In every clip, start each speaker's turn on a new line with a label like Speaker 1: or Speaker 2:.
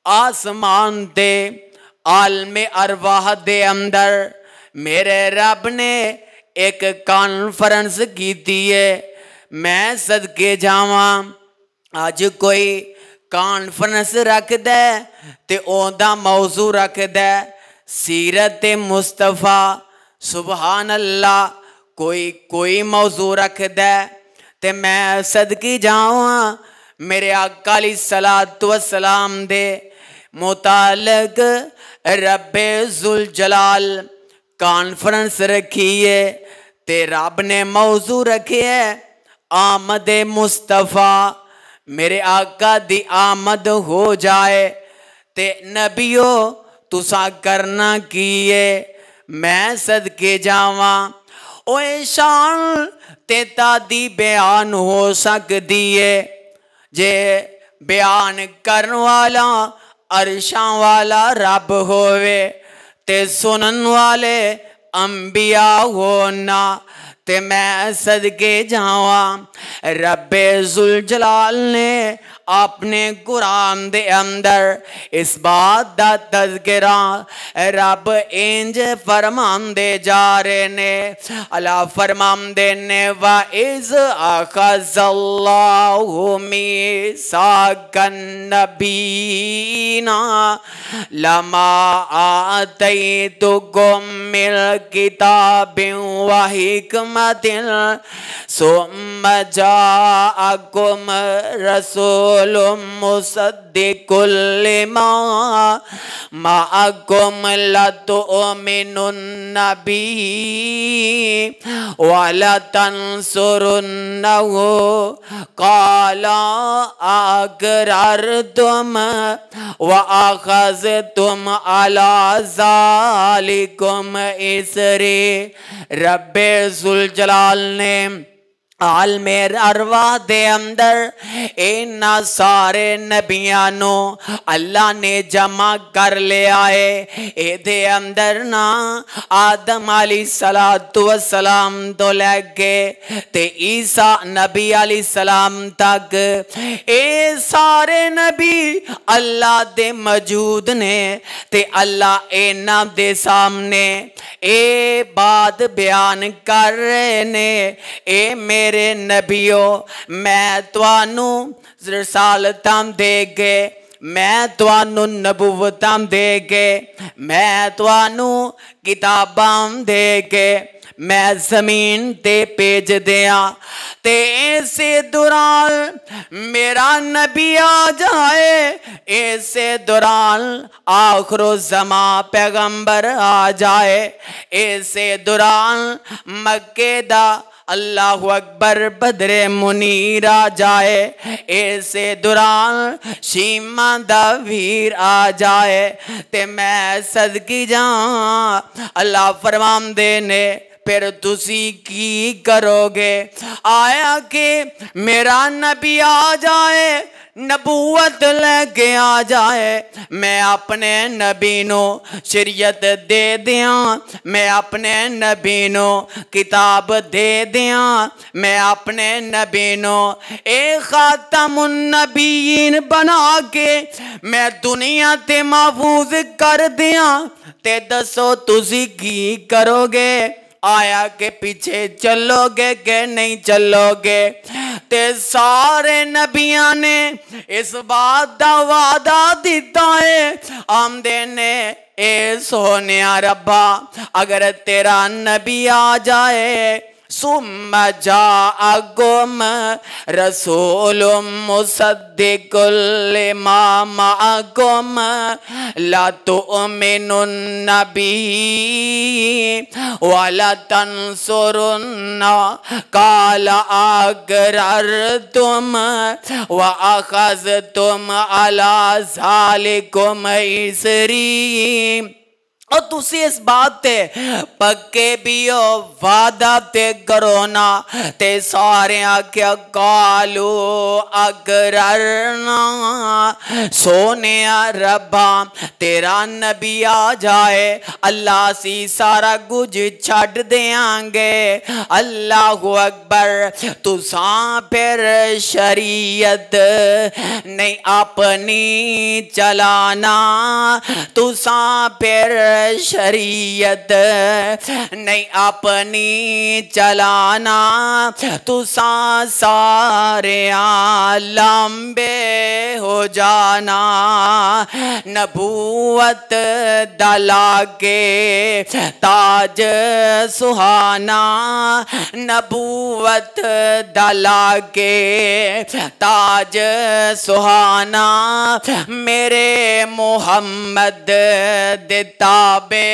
Speaker 1: आसमान दे आलमे अरवाह दे अंदर मेरे रब ने एक कॉन्फ्रेंस की है। मैं सदके जावा अज कोई कॉन्फ्रेंस रख दे ते ओदा मौजू रख दे सीरत मुस्तफा सुबहान अल्लाह। कोई मौजू रख दे ते मैं सदकी जावा मेरे आका अलैहिस्सलातु वस्सलाम दे मुतालक रब्बे जुल जलाल कॉन्फ्रेंस रखी है ते रब ने मौजू रखे है आमद मुस्तफ़ा। मेरे आका दी आमद हो जाए ते नबियो तुसा करना की है। मैं सदके जावा ओए शान ते तादी बयान हो सकती है जे बयान करने वाला अरशां वाला रब होवे ते सुनन वाले अंबिया होना ते मैं सदके जावा रब्बे जुल जलाल ने अपने कुरान दे अंदर इस बात दा तज़किरा रब इंज फरमांदे जा रहे ने। अल्लाह फरमांदे ने व इज़ अख़ज़ल्लाहु मीसाकन नबीना लमा आतैतुकुम मिन किताबिन व हिकमतिन सुम्मा जाअकुम रसूलुम मुसद्दिकुल लिमा माअकुम लतुमिनुन्न बिही व लतंसुरुन्नहु क़ाला अक़ररतुम व अख़ज़तुम अला ज़ालिकुम इसरी। रब्बे जुल जलाल ने आलमे अरवाह दे अंदर इन्ना सारे नबियां नो अल्लाह ने जमा कर ले आए। एदे अंदर ना आदम अलैहिस्सलातु वस्सलाम तो लैके ते ईसा नबी अलैहिस्सलाम तक ए सारे नबी अल्लाह दे मौजूद ने ते अल्लाह इन्हां दे सामने ए बात बयान कर रहे ने ए मेरे नबियो मैं तुहानू रिसालतां दे के मैं तुहानू नबुवतां दे के मैं तुहानू किताबां दे के मैं जमीन ते भेज दिया ते इसे दौरान मेरा नबी आ जाए। इसे दौरान आखिरो ज़मा पैगंबर आ जाए। इसे दौरान मक्के दा अल्लाहु अकबर बदरे मुनीर आ जाए। इसे दौरान शीमा दा वीर आ जाए ते मैं सदकी जा अल्लाह फरमांदे ने फिर तुसी की करोगे। आया कि मेरा नबी आ जाए नबूवत लेके आ जाए मैं अपने नबी नो शरीयत दे दिया मैं अपने नबी नो किताब दे दिया मैं अपने नबी नो एक खातमुन नबीयीन बना के मैं दुनिया ते महफूज कर दिया ते दसो तुसी की करोगे। आया के पीछे चलोगे के नहीं चलोगे। ते सारे नबियां ने इस बात दा वादा दिता है आमदे ने ए सोनिया रब्बा अगर तेरा नबी आ जाए सुम्मा जाअकुम रसूलुम मुसद्दिकुल लिमा माअकुम ला तुमिनुन्न बिही व ला तंसुरुन्ना क़ाला अक़ररतुम व अख़ज़तुम अला ज़ालिकुम इसरी। और तुसी इस बात ते पक्के भी हो वादा ते करो ना ते सारे आख्या कालू अगरना सोने रब्बा तेरा नबी आ जाए अल्लाह सी सारा कुछ छड़ देंगे। अल्लाह अकबर। तुसा फिर शरीयत नहीं अपनी चलाना, तुसा फिर शरीयत नहीं अपनी चलाना, तुसा सारे लंबे हो जाना। नबूवत दला के ताज सुहाना, नबूवत दला के ताज सुहाना, मेरे मोहम्मद दे ताबे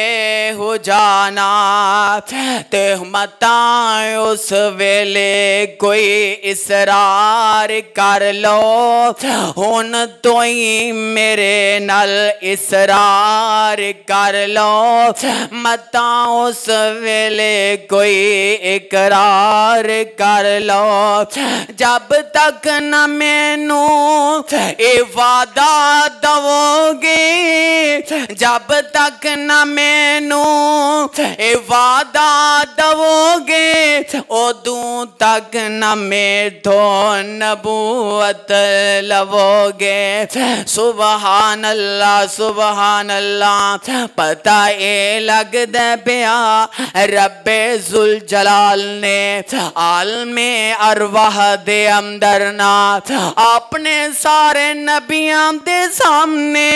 Speaker 1: हो जाना। ते मता उस वेले कोई इसरार कर लो, हुन तो ही मेरे नल इसरार कर लो। मता उस वेले कोई इकरार कर लो, जब तक न मैनू ए वादा दवोगे, जब तक न मैनू ए वादा दवोगे, उदों तक न मेथो नबूवत लवोगे। सुबहान अल्लाह सुबहान अल्लाह। पता ए लगदा पिया रब्बे जुल जलाल ने आलमे अरवाह दे अंदर ना अपने सारे नबियां दे सामने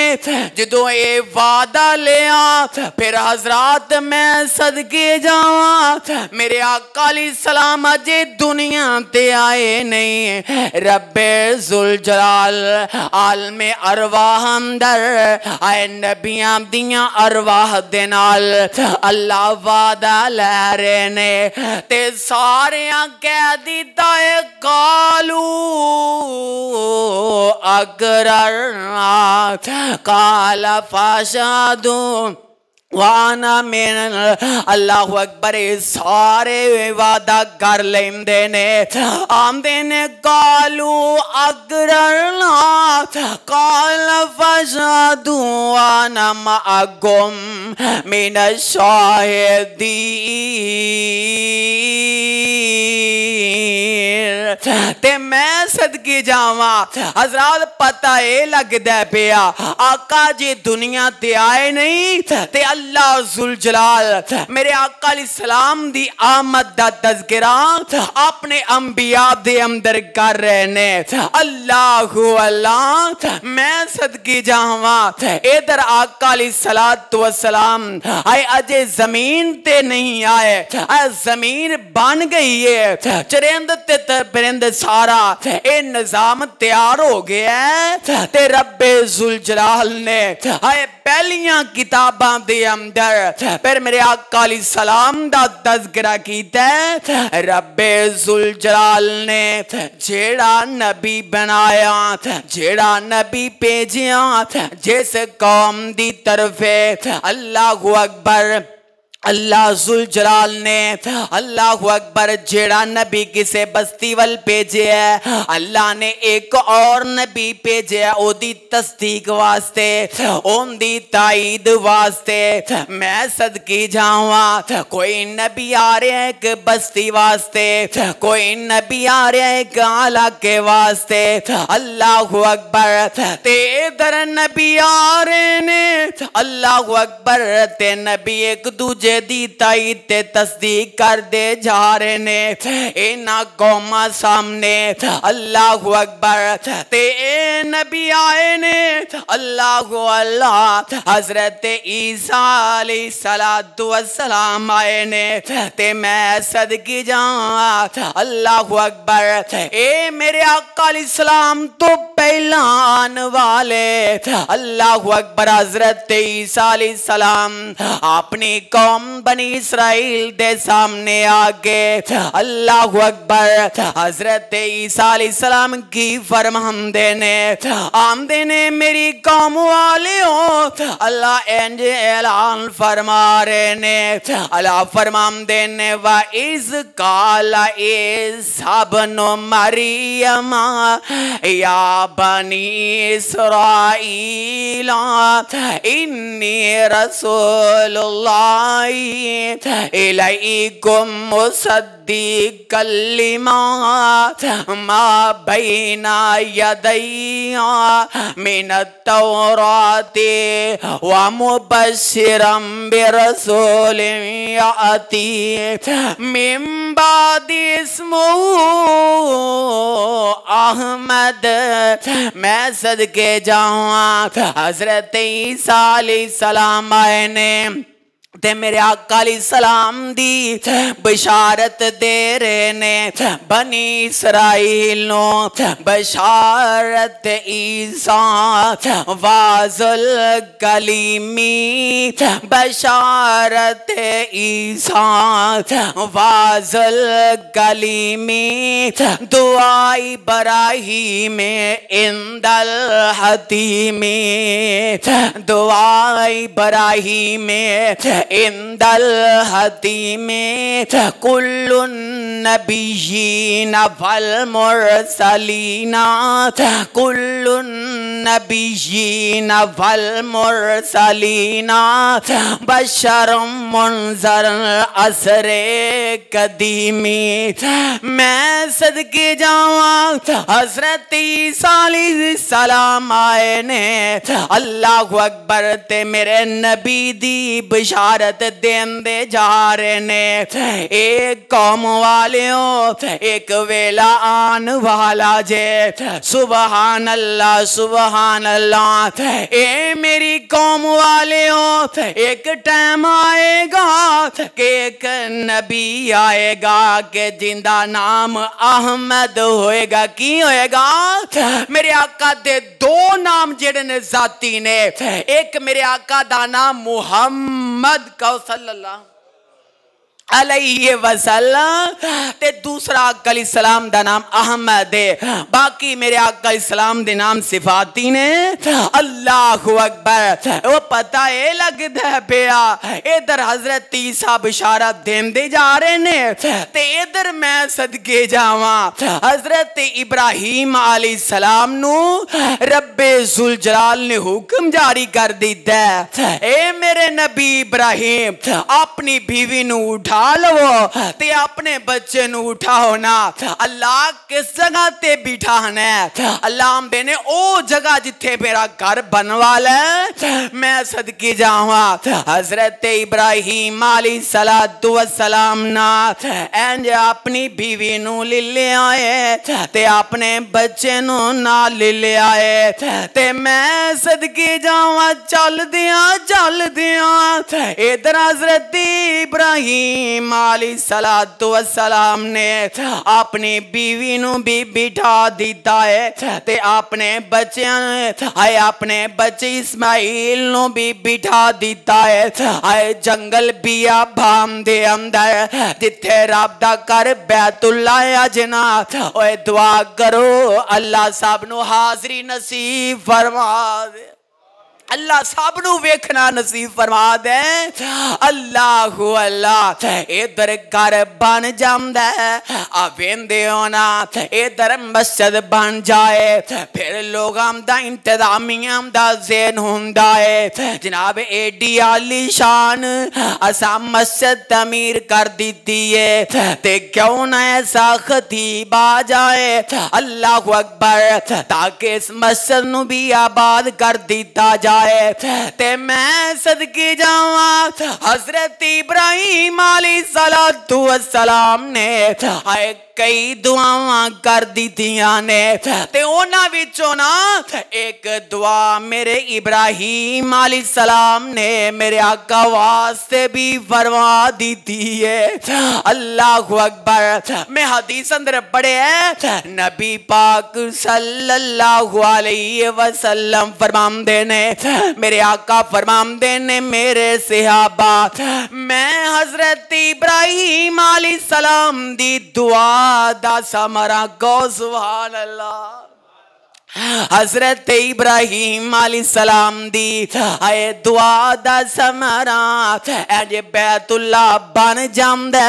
Speaker 1: जदों ए वादा लिया, फिर हजरात मैं सदके जावा मेरे आका अलैहि सलाम अजे दुनिया ते आए नहीं। रब्बे जुल जलाल आलमे अरवाह अंदर आए नबियां दियां अरवाह दे नाल अल्लाह वादा लै रहे ने ते सारे कह दिता है कालू अगरर काला फाशादू वाना मेन। अल्लाह अकबर। सारे वादा कर लेंदे ने आंदे ने कालू अगरना काल फसादू वाना मागुम मिन शाहिदी। ते मैं सदके जावा हजरात पता ए लगदा पिया आका जी दुनिया ते आए नहीं ते अल्लाह जुल जलाल मेरे आका अलैहि सलाम दी आमद दा तज़किरा अपने अंबिया दे अंदर कर रहे ने। अल्लाहु अल्लाह। मैं सदके जावा इधर आका अलैहि सलातो वसलाम आए अजे जमीन ते नहीं आए, जमीन बन गई है, चरिंद ते परिंद सारा ए निजाम तैयार हो गया है ते रब्बे जुल जलाल ने आए पहलियां किताबां दे अंदर फिर मेरे आका अलैहि सलाम दा तज़किरा कीता है। रब्बे जुल जलाल ने जेड़ा नबी बनाया, जेड़ा नबी भेजिया जिस कौम दी तरफे अल्लाहु अकबर अल्लाह जुल जलाल ने अल्लाहु अकबर जेड़ा नबी किसे बस्ती वल भेजे है अल्लाह ने एक और नबी भेजे है ओदी तस्दीक वास्ते ओंदी ताईद वास्ते। मैं सदकी जावा कोई नबी आ रहा है एक बस्ती वास्ते, कोई नबी आ रहा है एक इलाके वास्ते। अल्लाहु अकबर। ते इधर नबी आ रहे ने अल्लाहु अकबर ते नबी एक दूजे दी ताईद ते तस्दीक कर दे जा रहे ने इन्हां कौमां सामने। अल्लाहु अकबर। ते ए नबी आए ने अल्लाहु अल्लाह हजरत ईसा अलैहि सलातु वस्सलाम आए ने ते मैं सदकी जा अल्लाहु अकबर। ए मेरे आका अलैहि सलाम तो पहला आने वाले अल्लाह अकबर हजरत ईसा अलैहिस्सलाम अपनी कौम बनी इसराइल दे सामने आके अल्लाह अकबर हजरत ईसा अलैहिस्सलाम की फरमांदे ने आमदे ने मेरी कौम वाले हो अल्लाह इंज ऐलान फरमा रहे ने अल्लाह फरमांदे ने व इस काला ईसा बनो मरियम या बनी इस्राईल इन्नी रसूलुल्लाह इलैकुम मुसद्दिक़ल लिमा मा बैना यदैया मिनत तौराति व मुबश्शिरम बिरसूलिन याती मिन बादि इस्मुहु अहमद। मैं सदके जाऊँ हजरत ईसा अलैहिस्सलाम आए ने ते मेरे आका अलैहिस्सलाम दी बशारत दे रहे ने बनी इसराइल नो बशारत ईसा वाजुल कलीमी बशारत ईसा वाजुल कलीमी दुआई बराही में इंदल हतीमी दुआई बराही में इंदल हतीमे कुल्लुन नबिय्यीन वल मुरसलीना कुल्लुन नबिय्यीन वल मुरसलीना बशरुम मुनज़र असरे कदीमी। मैं सदके जावां हजरत ईसा अलैहिस्सलाम आए ने अल्लाहु अकबर ते मेरे नबी दी बशारत देंदे जा रहे ने एक कौम वालियों एक वेला आन वाला जे सुबहान अल्लाह ए मेरी कौम वालियों एक टाइम आएगा कि एक नबी आएगा कि जिंदा नाम अहमद होएगा। की होएगा? मेरे आका दे दो नाम जेड़े ने जाती ने एक मेरे आका दा नाम मुहम्मद कौ सल्लल्लाहु अलैहि वसल्लम ते दूसरा आका अलैहिस्सलाम दा नाम अहमद है। बाकी मेरे आका अलैहिस्सलाम दे नाम सिफाती ने। अल्लाहु अकबर। वो पता है लगदा पिया इधर हजरत ईसा बशारत देंदे जा रहे ने ते इधर मैं सदके जावां हजरत इब्राहीम अलैहिस्सलाम नु रब्बे जुल जलाल ने हुक्म जारी कर दिता है ए मेरे नबी इब्राहीम अपनी बीवी नु उठा लवो ते अपने बच्चे नु उठाओ ना। अल्लाह किस जगह ते बिठाना है? अल्लाह बेने ओ जगह जिथे मेरा घर बन वाला है। मैं सदके जावा हजरत इब्राहीम अलैहिस्सलातु वस्सलाम ना एंज अपनी बीवी नु ले आए ते अपने बच्चे नु ना ले आए ते मैं सदके जावा चल दिया इधर हजरत इब्राहीम अलैहिस्सलातु वस्सलाम ने अपनी बीवी नु भी बिठा दिता है ते अपने बच्चों आए अपने बच्चे इस्माइल नु भी बिठा दिता है। आए जंगल बिया भाम दे अंदर जिथे रब दा घर बैतुल्ला है जना ओए दुआ करो अल्लाह साहब नु हाजरी नसीब फरमा दे। अल्लाह सब नू वेखना नसीब फरमा दे। अल्लाहु अल्लाह इधर घर बन जांदा आ वेंदे होना इधर मस्जिद बन जाए फिर लोगां दा इंतजामिया दा ज़हन हुंदा है जनाब एडी आलीशान असा मस्जिद तमीर कर दी है ते क्यों ना ऐसा खतीब आ जाए अल्लाहु अकबर ताकि इस मस्जिद नू भी आबाद कर दिता जाए। ते मैं सदके जावा हजरत इब्राहीम अलैहिस्सलातु वस्सलाम ने कई दुआवां कर दित्तियां ने ते उन्हां विचों ना एक दुआ मेरे इब्राहीम अलैहिस्सलाम ने मेरे आका वास्ते भी फरमा दी है। अल्लाहु अकबर। मैं हदीस अंदर पढ़े है नबी पाक सल्लल्लाहु अलैहि वसल्लम फरमांदे ने मेरे आका फरमांदे ने मेरे सहाबा मैं हजरत इब्राहीम अलैहिस्सलाम दी दुआ दा समरा को सुभान अल्लाह। हजरत इब्राहीम अलैहिस्सलाम दी आए दुआ दा समरा अज बैतुल्ला बन जांदा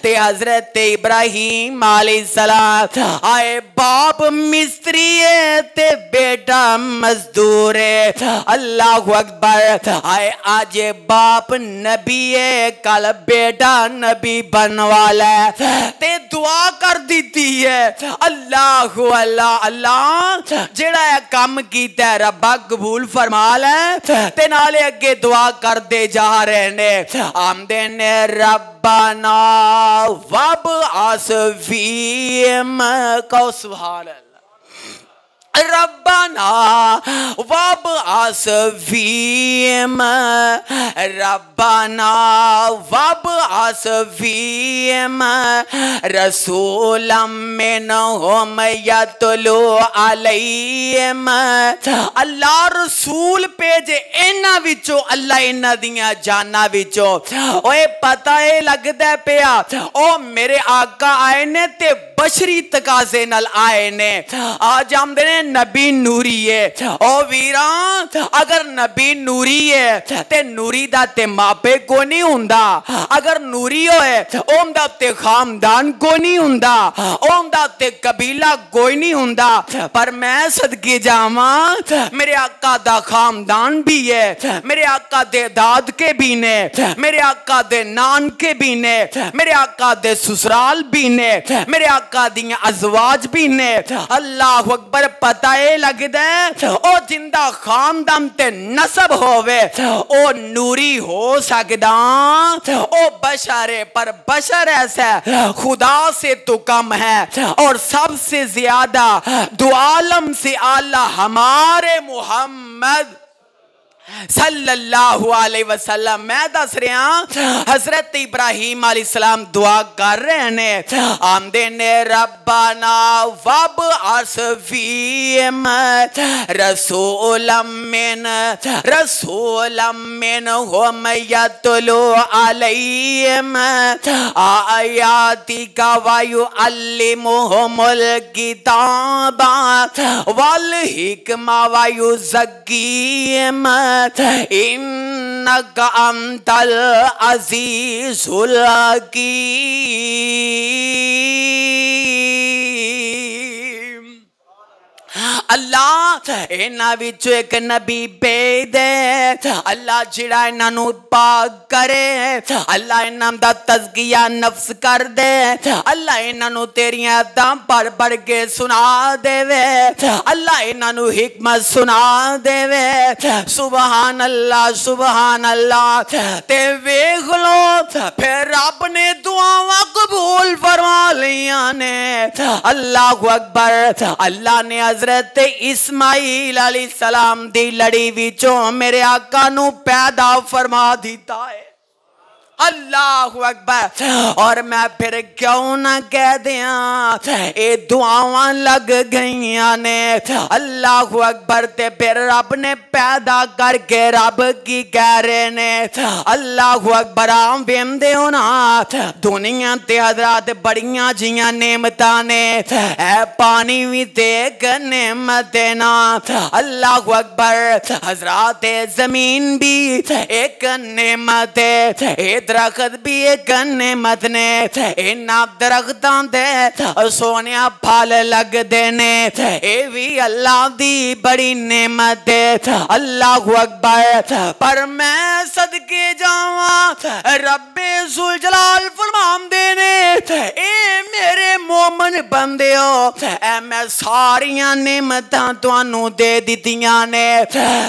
Speaker 1: ते हजरत इब्राहीम अलैहिस्सलाम आए बाप मिस्त्री है ते बेटा मजदूर है। अल्लाहु अकबर। आए आज बाप नबी है कल बेटा नबी बनने वाला है ते दुआ कर दी है अल्लाहु अल्लाह अल्लाह जेड़ा काम कीता है रब्बा कबूल फरमा ले ते नाले अगे दुआ करते जा रहे ने आमदे ने रब्बाना वब आसफीम को सुभान अल्लाह। रब्बाना वब आसफीम रब्बाना वब आसफीम रसूलम मिनहुम यतलू अलैहिम। अल्लाह रसूल भेजे इन्हां विचों अल्लाह इन्हां दियां जानां विचों ओए पता है लगदा पिया ओ मेरे आका आए ने ते बशरी तकाजे नाल आए ने। आज आमदे ने नबी नूरी है ओ वीरा अगर नबी नूरी है ते नूरी दा ते मापे को नहीं हुंदा। अगर नूरी होए ओंदा ते खानदान को नहीं हुंदा ओंदा ते कबीला कोई नहीं हुंदा। पर मैं सदके जावां मेरे आका दा खानदान भी है मेरे आका दे दादके भी ने मेरे आका दे नानके भी ने मेरे आका दे ससुराल भी ने मेरे आका दियां अजवाज भी ने। अल्लाहु अकबर। पता है लगदा ओ जिंदा खानदान ते नसब होवे ओ नूरी हो सकदा ओ बशर है पर बशर ऐसा खुदा से तो कम है और सबसे ज्यादा दो आलम से आला हमारे मोहम्मद सल्लल्लाहु अलैहि वसल्लम। मैं दस रहा हजरत इब्राहीम अलैहिस्सलाम दुआ कर रहे ने आमदे ने रब्बाना वब आसफीम रसूलम मिनहुम यतलू अलैहिम आयातिका वयुअल्लिमुहुमुल किताबा वल हिकमा वयुज़क्कीहिम इन्नका अंतल अज़ीज़ुल हकीम। अल्लाह इन्हां विचों एक नबी भेज दे अल्लाह जिहड़ा इन्हां नूं पाक करे अल्लाह इन्हां दा तज़किया नफ्स कर दे अल्लाह इन्हां नूं तेरियां अदां पढ़ पढ़ के सुना देवे अल्लाह इन्हां नूं हिकमत सुना देवे। सुभान अल्लाह। ते वेख लो फिर रब ने दुआवां कबूल फरमा लियां ने। अल्लाहु अकबर। अल्लाह ने हजरत इस्माइल अलैहिस्सलाम दी लड़ी विचों मेरे आका नू पैदा फरमा दिता है। अल्लाहु अकबर। और मैं फिर क्यों ना कह दिया ये दुआवां लग गईयां ने। अल्लाहु अकबर। ते फिर रब ने पैदा करके रब की कह रहे ने अल्लाहु अकबर। आम वेंदे हो ना दुनिया ते हजरात बड़ियां जियां नेमतां ने ऐ पानी भी ते एक नेमत ना। अल्लाहु अकबर। हजरात जमीन भी एक नेमत है दरख्त भी एक नेमत ने। इन्हां दरख्तां दे सोने फल लगदे ने ये भी अल्लाह दी बड़ी नेमत है। अल्लाहु अकबर। पर मैं सदके जावां रब्बे जुल जलाल फरमांदे ने ए मेरे मोमन बंदियो ऐ मैं सारियां नेमतां तुहानू दे दित्तियां ने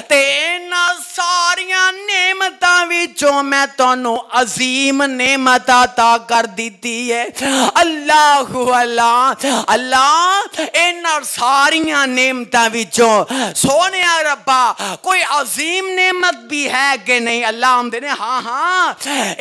Speaker 1: ते इन्हां सारियां नेमतां विच विचों मैं तोनू अजीम नेमत अता कर दी है। अल्लाह अल्लाह अल्लाह इन्हां सारियां नेमतां विचों सोने रब्बा कोई अजीम नेमत भी है कि नहीं? अल्लाह आंदे ने हाँ हाँ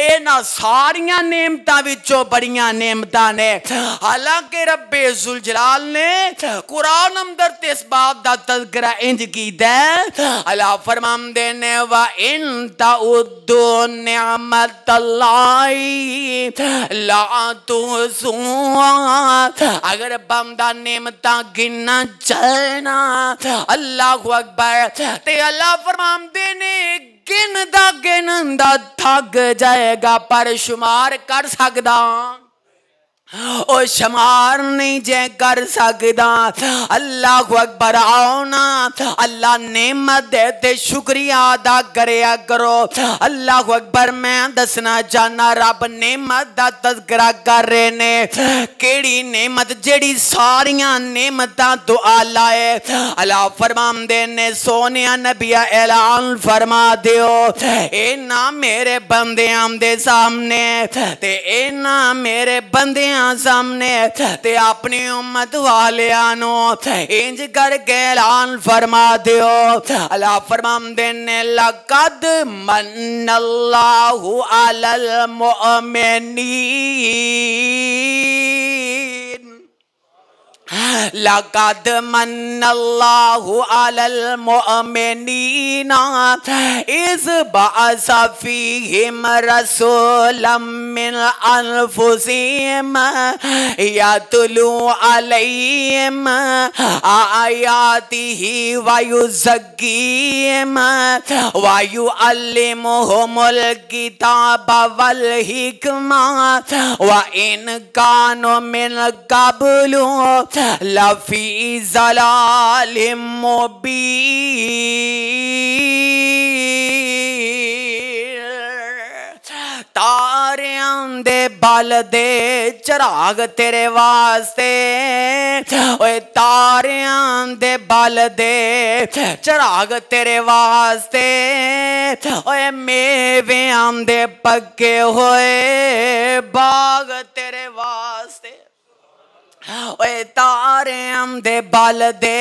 Speaker 1: इन्हां सारियां नेमतां विचों बड़ियां नेमतां ने। हालांकि रब्बे जुल जलाल ने कुरान अंदर ते इस बात दा तज़किरा इंज कीता है। अल्लाह फरमांदे ने वा इन ताउद्दू निअमतल्लाहि ला तुहसूहा, अगर बंदा नेमतां गिनना चाहे ना अल्लाहु अकबर ते अल्लाह फरमांदे ने गिनदा थक जाएगा पर शुमार कर सकदा ओ शुमार नहीं जे कर सकदा। अल्लाह अकबर आओ ना अल्लाह नेमत दे ते शुक्रिया अदा करया करो। अल्लाह अकबर मैं दसना चाहना रब नेमत दा तज़किरा कर रहे ने। केड़ी नेमत? जेड़ी सारियां नेमतां तो आला है। अल्लाह फरमांदे ने सोनिया नबिया ऐलान फरमा दियो ए ना मेरे बंदियां दे सामने ते ए ना मेरे बंदियां सामने ते अपनी उम्मत वालियां नो इंज करके ऐलान फरमा दियो। अल्लाह फरमांदे ने लक़द मन्नल्लाहु अलल मुअमिनीन, लक़द मन्नल्लाहु अलल मुअमिनीना इज़ बअसा फ़ीहिम रसूलन मिन अनफुसिहिम यतलू अलैहिम आयातिही व युज़क्कीहिम व युअल्लिमुहुमुल किताब वल हिकमा व इन कानू मिन क़ब्लु लफी ज़लालिम मुबीन। तारियां दे बल दे चराग तेरे वास्ते, ओए तारियां दे बल दे चराग तेरे वास्ते, ओए मेवेआं दे पक्के होए बाग तेरे वास्ते। ओए तारियां दे बल दे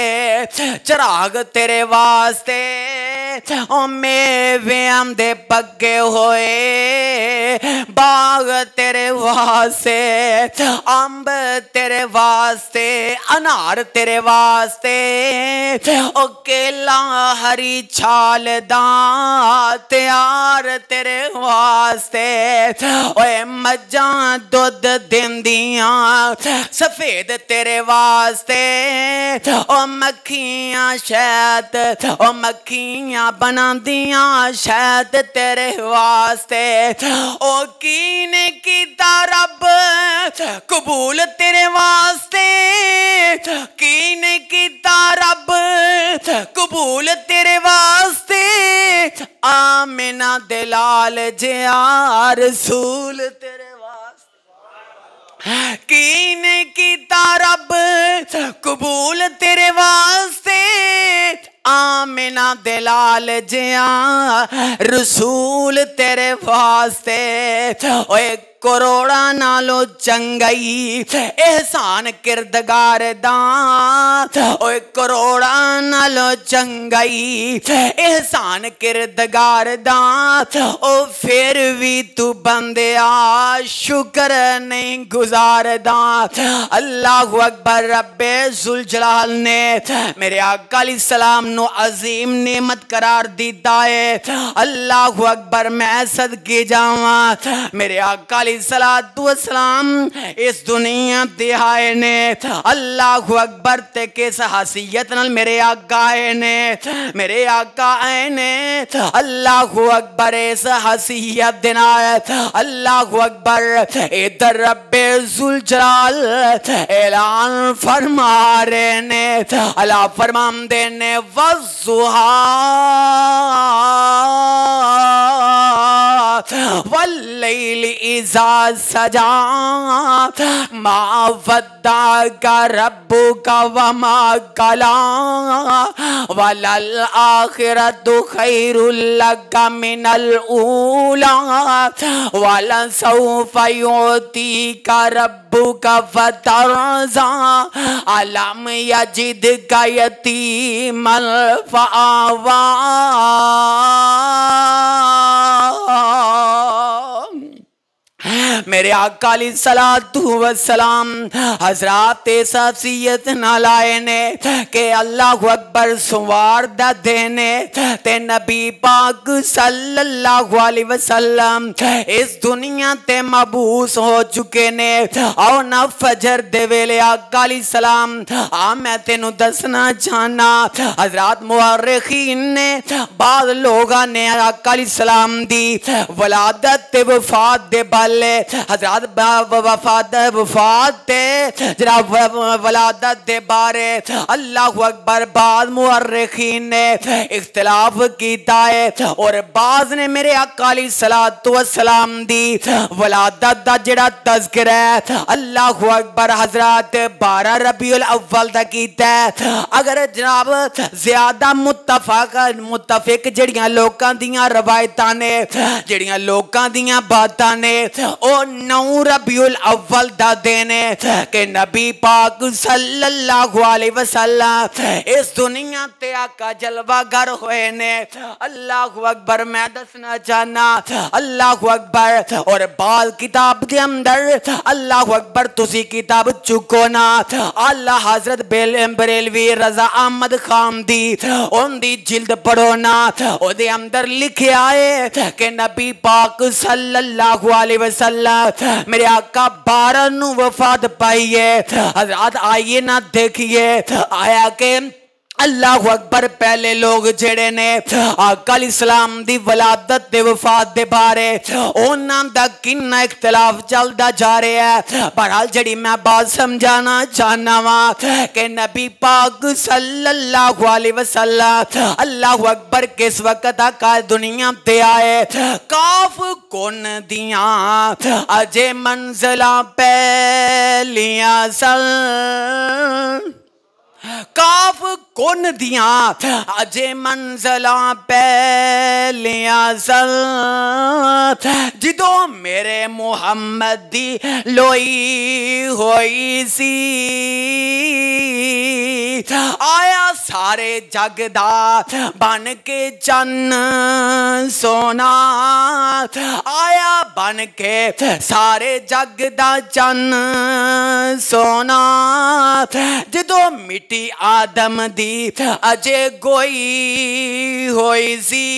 Speaker 1: चराग तेरे वास्ते, ओ मेवेआं दे पक्के होए बाग तेरे वास्ते, अंब तेरे वास्ते, अनार तेरे वास्ते, ओ केला हरी छाल दा तैयार तेरे वास्ते, ओए मज्जां दुध दिंदियां सफेद तेरे वास्ते, ओ मक्खियां शहद, ओ मक्खियां बनांदियां शहद तेरे वास्ते। ओ कीने कीता रब कबूल तेरे वास्ते, कीने कीता रब कबूल तेरे वास्ते, आमिना दे लाल जिया रसूल तेरे कीने कीता रब कबूल तेरे वास्ते, आमिना दे लाल जिया रसूल तेरे वास्ते। ओए करोड़ा नालों चंगाई एहसान किरदगार दा, ओए करोड़ा नालों चंगाई एहसान किरदगार दा, ओ फिर भी तू बंदिया शुक्र नहीं गुजारदा। अल्लाहु अकबर। रब्बे जुल जलाल ने मेरे आका अलैहिस्सलाम नो अजीम नेमत करार दिता है। अल्लाहु अकबर। मैं सदके जावा मेरे आका सलाम इस दुनिया ते आए ने। अल्लाहु अकबर। ते किस हसीयत नाल मेरे आका आए ने, मेरे आका आए ने। अल्लाहु अकबर। इस हसीयत दे नाल अल्लाहु अकबर इधर रब्बे जुल जलाल ऐलान फरमा रहे ने। अल्लाह फरमांदे ने वज़ुहा वल वल्लैलि इज़ा सजा मा वद्दाका रब्बुका वमा कला वलल आखिरतु खैरुल लका मिनल ऊला वलसौफा युतीका रब्बुका फतरज़ा अलम यजिदका यतीमन फआवा। मेरे आका अलैहिस्सलातु वस्सलाम हजरात शख्सियत ना लाए ने के अल्लाहु अकबर सुवार दा देने ते नबी पाक सल्लल्लाहु अलैहि वसल्लम इस दुनिया ते मबूस हो चुके ने। आओ ना फजर दे वेले आका अलैहिस्सलाम आ मैं तेनू दसना चाहना हजरात मुअर्रिखीन ने बाद लोगां ने आका अलैहिस्सलाम दी वलादत ते वफात दे हजरत वफात जनाब वलादत दे बारे अल्लाहु अकबर बाद मुअर्रिखीन ने इख्तिलाफ कीता है और बाज ने मेरे आका अलैहिस्सलातु वस्सलाम दी वलादत दा जेड़ा तज़किरा है अल्लाहु अकबर हजरत 12 रबीउल अव्वल दा कीता है। अगर जनाब ज्यादा मुत्तफिक जड़ियां लोकां दियां रवायतां ने जड़ियां लोकां दियां बातां ने ओ 9 रबीउल अव्वल दा दिन है कि नबी पाक सल्लल्लाहु अलैहि वसल्लम इस दुनिया ते आका जलवागर हुए ने। अल्लाहु अकबर मैं दसना चाहना अल्लाहु अकबर और बाल किताब के अंदर अल्लाहु अकबर तुसी किताब चुको ना अल्लाह हजरत बरेलवी रजा अहमद खान दी उनदी जिल्द पढ़ो ना ओदे अंदर लिखिया है कि नबी पाक सल्लल्लाहु अलैहि वसल्लम मेरे आका 12 नु वफात पाई है। हजरत आइए ना देखिए आया के अल्लाहु अकबर पहले लोग जेड़े ने आका अलैहिस्सलाम दी वलादत ते वफात दे बारे उन्हां दा किन्ना इख्तिलाफ चलदा जा रहा है। बहरहाल जड़ी मैं बात समझाना चाहना वा कि नबी पाक सल्लल्लाहु अलैहि वसल्लम अल्लाहु अकबर किस वक्त आका दुनिया ते आए काफ कुन दियां अजे मंजिला पहलियां सन काफ कुन दियां अजे मंजिला पहलियां सन जिदों मेरे मुहम्मद दी लोई होई सी आया सारे जग दा बन के चन्न सोना आया बन के सारे जग दा चन्न सोना जिदों मिट्टी आदम दी अजे गोई होई सी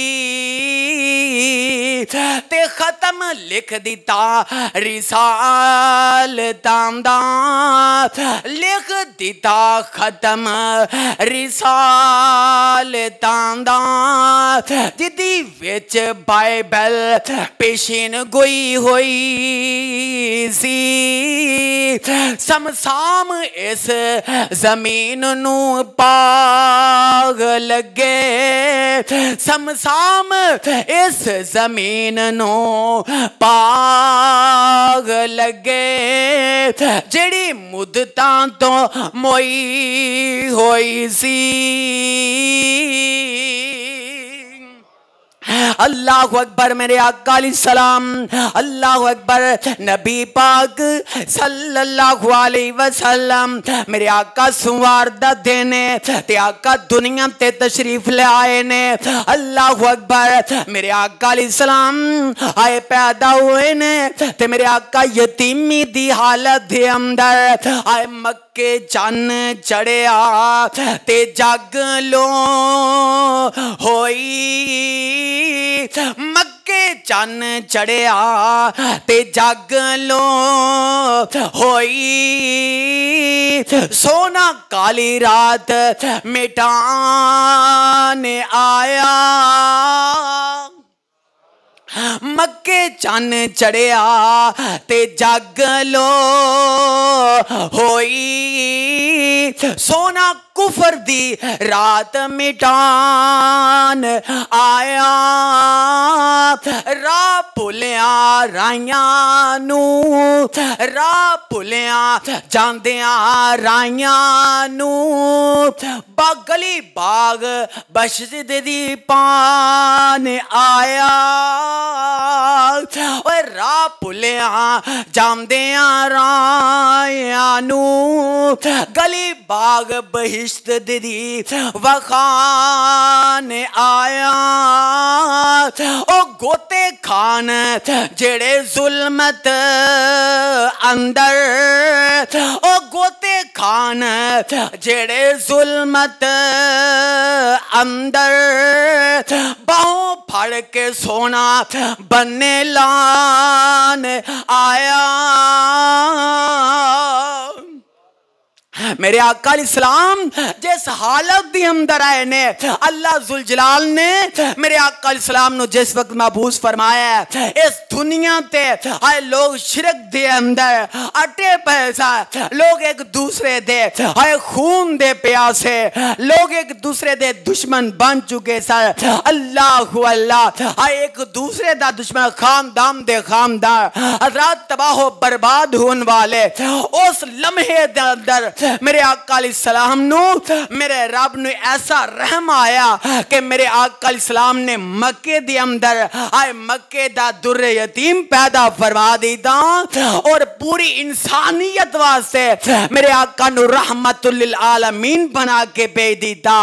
Speaker 1: ते खत्म लिख दिता रिसालतां दा लिख दिता खत्म रिसालतां दा जिदी विच बाइबल पेशीन गोई होई सी समसाम इस जमीन नू पाग लगे समसाम इस जमीन नू पाग लगे जेड़ी मुद्दतां तो मोई होई सी। अल्लाहु अकबर मेरे आका अलैहिस्सलाम अल्लाहु अकबर नबी पाक सल्लल्लाहु अलैहि वसल्लम मेरे आका सुवार दा देने ते आका दुनिया ते तशरीफ ले आए ने। अल्लाहु अकबर मेरे आका अलैहिस्सलाम आए पैदा हुए ने ते मेरे आका यतीमी दी हालत दे अंदर आए मक्के चन्न चढ़िया ते जग लो होई मक्के चन्न चढ़िया ते जग लो होई सोना काली रात मिटाने आया मक्के चन्न चढ़िया ते जग लो होई सोना कुफर दी रात मिटान आया राह भुलिया राइयां नू राह भुलिया जांदियां राइयां नू गली बाग बशद दी पान आया राह भुलिया जांदियां राइयां नू गली बाग बहिश्त दी वखान आया ओ गोते खान जेड़े जुल्मत अंदर ओ गोते खान जेड़े जुल्मत अंदर बाहों फड़ के सोना बनने लान आया मेरे आका अलैहिस्सलाम जिस हालत दी अंदर आए ने अल्लाह जुल जलाल ने मेरे आका अलैहिस्सलाम नु जिस वक्त महबूस फरमाया इस दुनिया ते आए लोग शिरक दे अंदर अटे पैसा लोग एक दूसरे दे आए खून दे प्यासे लोग एक दूसरे दे दुश्मन बन चुके सर अल्लाह अल्लाह आए एक दूसरे दा दुश्मन खानदान दे खानदान हजरत तबाह बर्बाद होने वाले उस लम्हे दे अंदर मेरे आका अलैहिस्सलाम नु मेरे रब ने ऐसा रहम आया कि मेरे आका अलैहिस्सलाम ने मक्के दे अंदर आए मक्के दा दुर्र यतीम पैदा फरमा दीता और पूरी इंसानियत वास्ते मेरे आका नु रहमतुल लिल आलमीन बना के भेज दीता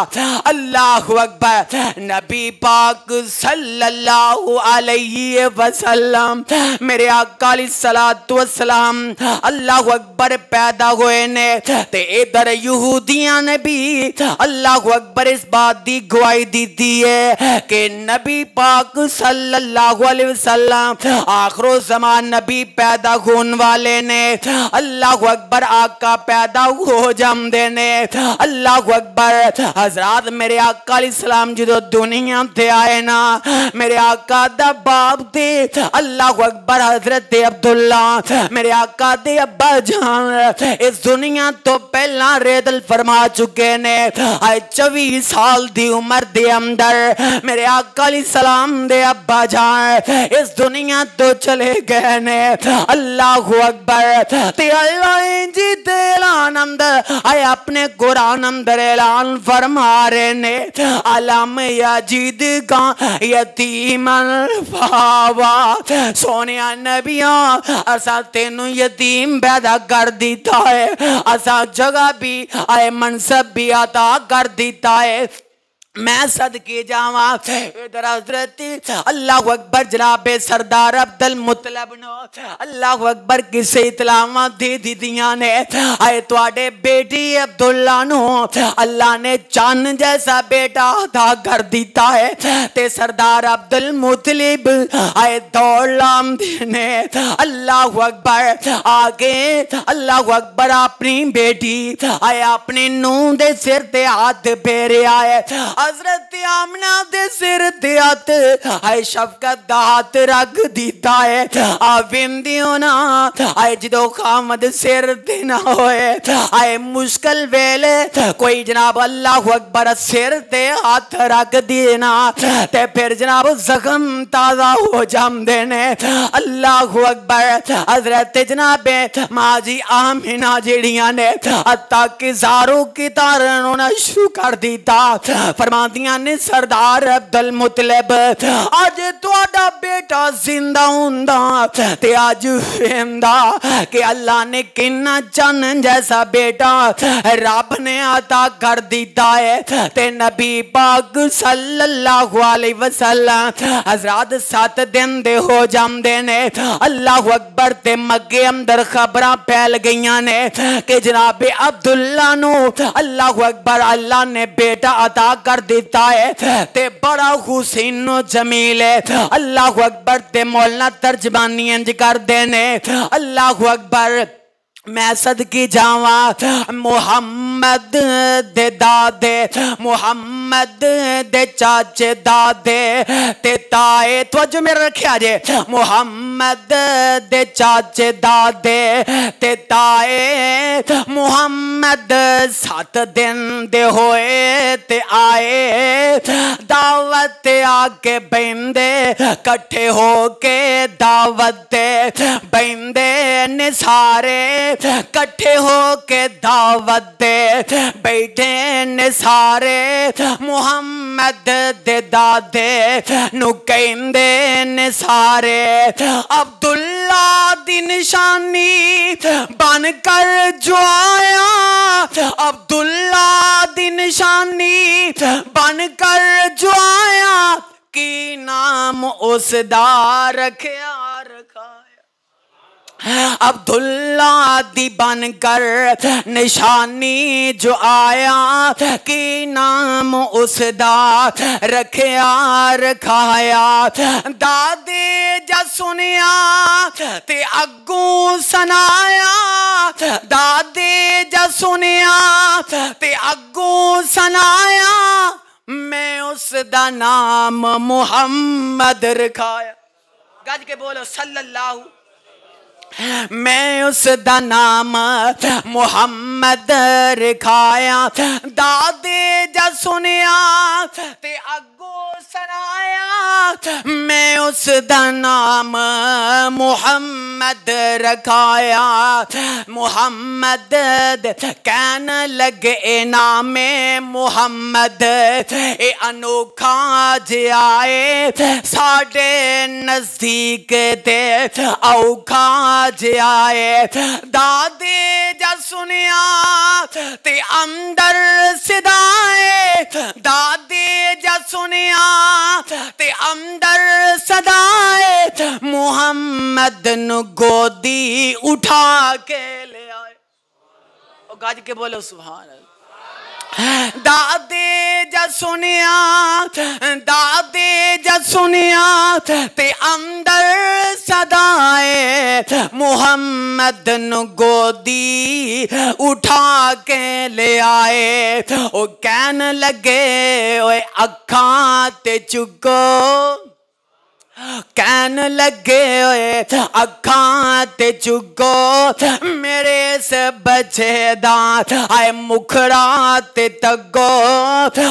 Speaker 1: अल्लाहु अकबर नबी पाक सल्लल्लाहु अलैहि वसल्लम मेरे आका अलैहिस्सलातु वस्सलाम अल्लाहु अकबर पैदा हुए ने ते इधर यहूदियां ने भी अल्लाहु अकबर इस बात की गवाही दी है कि नबी पाक सल्लल्लाहु अलैहि वसल्लम आखिरो ज़मान नबी पैदा होने वाले ने अल्लाहु अकबर आका पैदा हो जाते ने अल्लाहु अकबर हजरत मेरे आका अलैहिस्सलाम जो दुनिया ते आए ना मेरे आका दा बाप थे अल्लाहु अकबर हजरत अब्दुल्ला मेरे आका दे अब्बा जान इस दुनिया तो पहला रेदल फरमा चुके ने 24 साल दी उम्र दे अंदर मेरे आका अलैहिस्सलाम दे अब्बा जान इस दुनिया तो चले गए ने अल्लाहु अकबर ते अल्लाह जी दे ऐलान अंदर आए अपने कुरान अंदर ऐलान फरमा रहे ने अलम यजीद का यतीमन फावा सोनिया नबिया असा तेनू यतीम पैदा कर दिता है असा जगह भी आए मनसब भी अता कर दिता है मैं सदके जावा इधर हजरत अल्लाहु अकबर जनाबे सरदार अब्दुल मुतलब नो अल्लाहु अकबर किसे इतलावा दे दिया ने आए तुहाडे बेटी अब्दुल्ला नो अल्लाह ने चन्न जैसा बेटा अता कर दिता है ते सरदार अब्दुल मुतलिब आए दौड़ लामदे ने अल्लाहु अकबर आगे अल्लाहु अकबर अपनी बेटी आए अपनी नूह दे सिर ते हाथ फेरे आए हजरत आमना दे सिर ते हाथ आए शफकत दा हाथ रख दिता है आविंदियों ना आए जो खामद सिर ते ना होए आए मुश्किल वेले कोई जनाब अल्लाहु अकबर सिर ते हाथ रख देना ते फिर जनाब जख्म ताजा हो जाते ने अल्लाहु अकबर हजरत जनाबे माजी आमिना जेड़ियां ने अत्ता की जारों की तारण होना शुरू कर दिता फरमादियां ने सरदार अब्दुल मुतलब आज तुहाडा बेटा जिंदा हुंदा ते आज वेंदा कि अल्लाह ने किन्ना चन्न जैसा बेटा रब ने अता कर दिता है ते नबी पाक सल्लल्लाहु अलैहि वसल्लम हजरत 7 दिन दे हो जांदे ने अल्लाहु अकबर ते मक्के अंदर खबरां फैल गईयां ने कि जनाबे अब्दुल्ला नु अल्लाहु अकबर अल्लाह ने बेटा अता कर दिता है ते बड़ा हुसैन जमील है अल्लाहु अकबर ते मौलाना तर्जमानी इंज कर देने अल्लाहु अकबर मैं सदके जावा मुहम्मद दे दादे, मुहम्मद दे चाचे दादे ते ताए, तवज्जो मेरा रखिया जे, मुहम्मद दे चाचे दादे ते ताए, मुहम्मद 7 दिन दे होए ते आए, दावत आके बंदे कट्ठे होके दावत बंदे ने सारे कट्ठे होके दावत दे बैठे ने सारे, मुहम्मद दे दादे नु कहंदे ने सारे, अब्दुल्ला दी निशानी बनकर जो आया, अब्दुल्ला दी निशानी बनकर जो आया, की नाम उसदा रखया रखाया, अब्दुल्ला दी बनकर निशानी जो आया, की नाम उसदा रखया रखाया, दादे जा सुनिया ते अग्गों सनाया, दादे जा सुनिया ते अग्गों सनाया, मैं उसदा नाम मुहम्मद रखाया। गज के बोलो सल्लल्लाहु, मैं उसदा नाम मुहम्मद रखाया, दादे जा सुनिया ते अग्गो सनाया, मैं उसदा नाम मुहम्मद रखाया, मुहम्मद कहन लगे ए नामे मुहम्मद, ए अनोखा जिहा है साडे नजदीक ते औखा आए, दादे जा सुनिया ते अंदर सदाए, दादे जा सुनिया ते अंदर सदाए, मुहम्मद नु गोदी उठा के ले आए, और गज के बोलो सुभान अल्लाह। दादे जा सुनिया, दादे जा सुनिया ते अंदर सदाए, मुहम्मद नु गोदी उठा के ले आए, ओ कहन लगे ओए अखां ते चुको, कहन लगे ओए अखां ते चुको, मेरे से बचे दांत आए मुखड़ा ते तगो,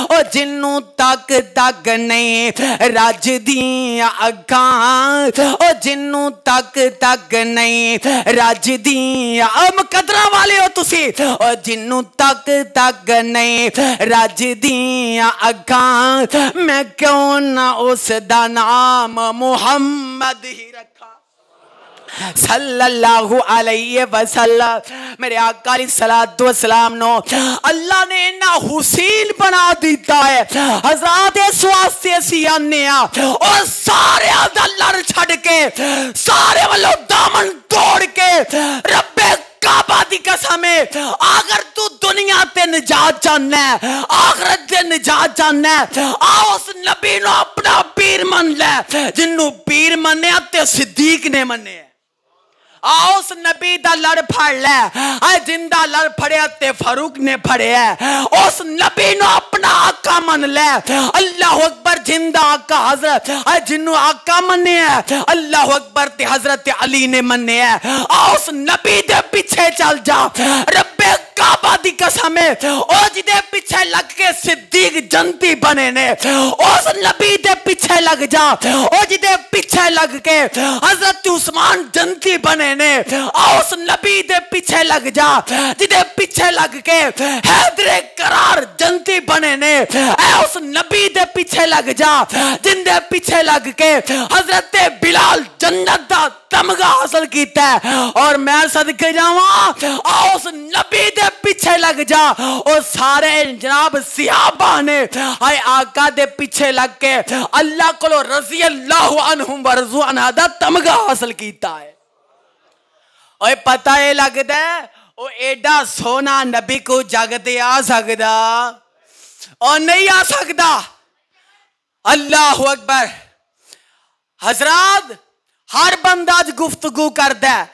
Speaker 1: ओ जिन्नू तक तक नहीं रज दियां अखां, ओ जिन्नू तक तक नहीं रज दियां, ओ मुकदरा वाले हो तुसी, ओ जिन्नू तक तक नहीं रज दियां अखां, मैं क्यों ना उसदा नाम मुहम्मद ही रखा सल्लल्लाहु अलैहि वसल्लम। मेरे आका अलैहिस्सलातु वस्सलाम नो अल्लाह ने इन्ना हुसीन बना दिता है, हज़रात इस वास्ते असी आने और सारे दा लड़ छड़ के सारे वालों दामन तोड़ के रब्बे काबा दी कसम है, अगर तू दुनिया ते निजात चाहना है, आखिरत ते निजात चाहना है, आ उस नबी नो अपना पीर मन ले, जिन्नू पीर मन्या ते सिद्दीक ने मन्या, आओ उस नबी दा लड़ फड़ ले, आए जिंदा लड़ फड़िया ते फारूक ने फड़िया, उस नबी नो अपना आका मन ले, अल्लाह अकबर, जिंदा आका हजरत, आए जिन्नू आका मन्या अल्लाह अकबर ते हजरत अली ने मन्या, आओ उस नबी दे पीछे चल जा, रब्बे काबा दी कसम है, ओ जिदे पीछे लग के सिद्दीक जन्नती बने ने, उस नबी दे पीछे लग जा, ओ जिदे पीछे लग के हजरत उस्मान जन्नती बने ने, उस नबी दे पीछे लग जा, जिदे पीछे लग के हैदरे करार जन्नती बने ने, उस नबी दे पीछे लग जा, जिंदे पीछे लग के हजरत बिलाल जन्नत दा तमगा हासिल कीता है, और मैं सदके जावा उस नबी दे पीछे लग जा, और सारे जनाब सिहाबा ने आए आका दे पीछे लग के अल्लाह को रज़ी अल्लाहु अन्हुम व रज़ू अन्हु दा तमगा हासिल कीता है। और पता है लगदा है ओ एडा सोना नबी को जगते आ सकदा और नहीं आ सकदा। अल्लाह अकबर। हजरात हर बंदा गुफ्तगू करदा है,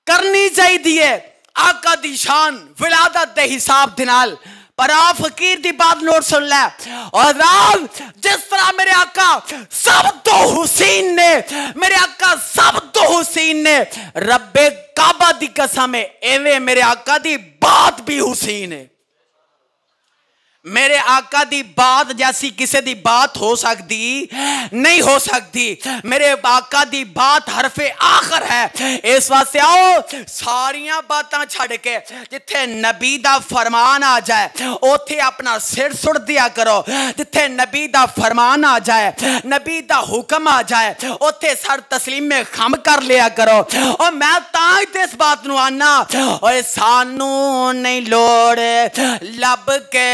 Speaker 1: करनी चाहिए, आका दी शान विलादत दे हिसाब दे नाल। पर आप फकीर दी बात नोट सुन ले। और जिस तरह मेरे आका सब तो हुसैन ने, मेरे आका सब तो हुसैन ने, रब्बे काबा दी कसम है एवें मेरे आका दी बात भी हुसैन है। मेरे आका दी बात जैसी किसी दी बात हो सकती नहीं हो सकती। मेरे आका दी बात हरफे आखिर है। इस वास्ते आओ सारियां बातां छड़ के जिथे नबी दा फरमान आ जाए उथे अपना सिर सुट दिया करो। जिथे नबी दा फरमान आ जाए, नबी दा हुक्म आ जाए, उथे सर तस्लीम में खम कर लिया करो। और मैं तां इस बात नूं आना, ओए सानू नहीं लोड़ लब के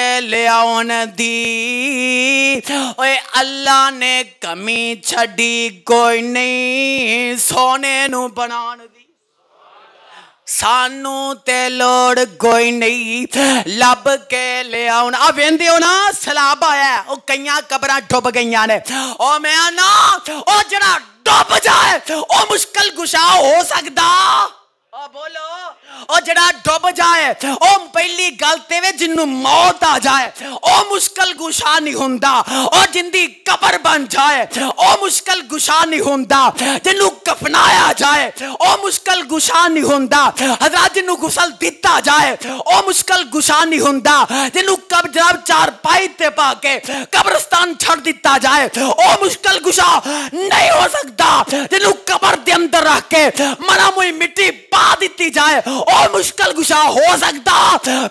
Speaker 1: आउन दी, ओए अल्लाह ने कमी छड़ी कोई नहीं सोने नू बनान दी। सानू ते लोड़ कोई नहीं लब के ले आउन। आ वेंदे हो ना सैलाब आया, ओ कईयां कबरां डुब गईयां ने। ओ मैं ना ओ जड़ा डुब जाए ओ मुश्किल गुशा हो सकदा। ओ बोलो ओ जड़ा डुब जाए ओ पहली गल ते वे जिन्नू मौत आ जाए ओ मुश्किल गुशा नहीं हुंदा। ओ जिंदी कबर बन जाए ओ मुश्किल गुशा नहीं हुंदा। जिन्नू कफनाया जाए ओ मुश्किल गुशा नहीं हुंदा। हज़रत जिन्नू गुसल दिता जाए ओ मुश्किल गुशा नहीं हुंदा। जिन्नू कब जब चार पाई ते पाके कब्रिस्तान छड़ दिता जाए ओ मुश्किल गुशा नहीं हो सकता। जिन्नू कबर दे अंदर रख के मरा मुई मिट्टी पा दी जाए ओ मुश्किल गुशा हो सकता।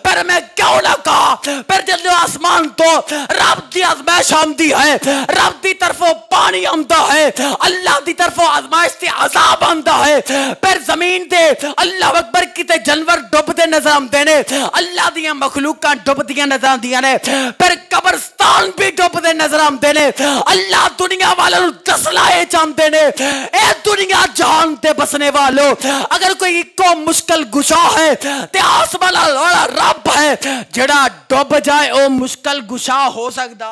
Speaker 1: पर मैं क्यों ना कहा, पर जब आसमान तो रब की आजमाइश आमदी है, रब की तरफों पानी आमदा है, अल्लाह की तरफों आजमाइश से अजाब आमदा है। पर जमीन दे अल्लाह अकबर किते जानवर डुबदे नजर आते ने, अल्लाह दियां मखलूकां डुबदियां नजर आंदियां ने। पर कब्रिस्तान भी डुबदे नजर आते ने। अल्लाह दुनिया वालों दसलाए चाहते ने, ए दुनिया जान ते बसने वालों, अगर कोई को मुश्किल गुशा है ते आसमान वाला रब है जड़ा डुब जाए ओ मुश्किल गुशा हो सकता।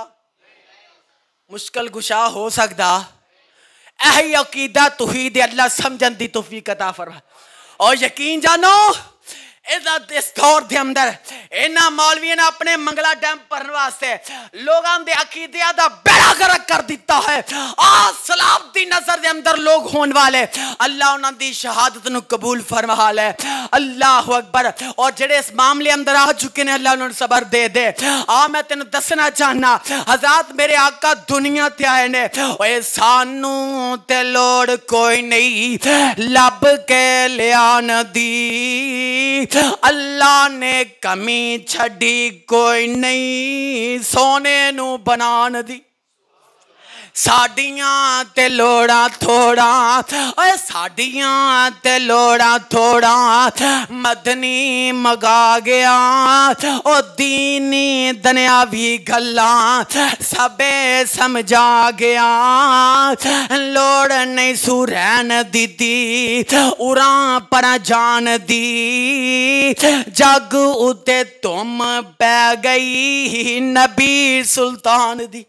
Speaker 1: मुश्किल गुशा हो सकता। यही अकीदा तौहीद अल्लाह समझन दी तौफीक अता फरमा। और यकीन जानो इस दौर के अंदर इन्हां मौलवियों ने अपने मंगला डैम भरने वास्ते लोगों के अकीदिया का बेड़ा गर्क कर दिता है। सलाब की नजर के अंदर लोग होने वाले, अल्लाह उन्होंने शहादत नूं कबूल फरमा ले। अल्लाह अकबर। और जेडे इस मामले अंदर आ चुके हैं अल्लाह उन्होंने सबर दे दे। मैं तेन दसना चाहना हज़रत मेरे आका दुनिया ते आए ने, ओए सानू ते लोड़ कोई नहीं लब के लियान दी। अल्लाह ने कमी छड़ी कोई नहीं सोने नू बनान दी। साडियां ते लोड़ा थोड़ा, ओए साडियां ते लोड़ा थोड़ा, मदनी मगा गया ओ दीनी दुनियावी गल्लां सबे समझा गया। लोड़ नहीं सुरैन दीदी उरा पर जान दी, जग उते तुम पै गई नबी सुल्तान दी।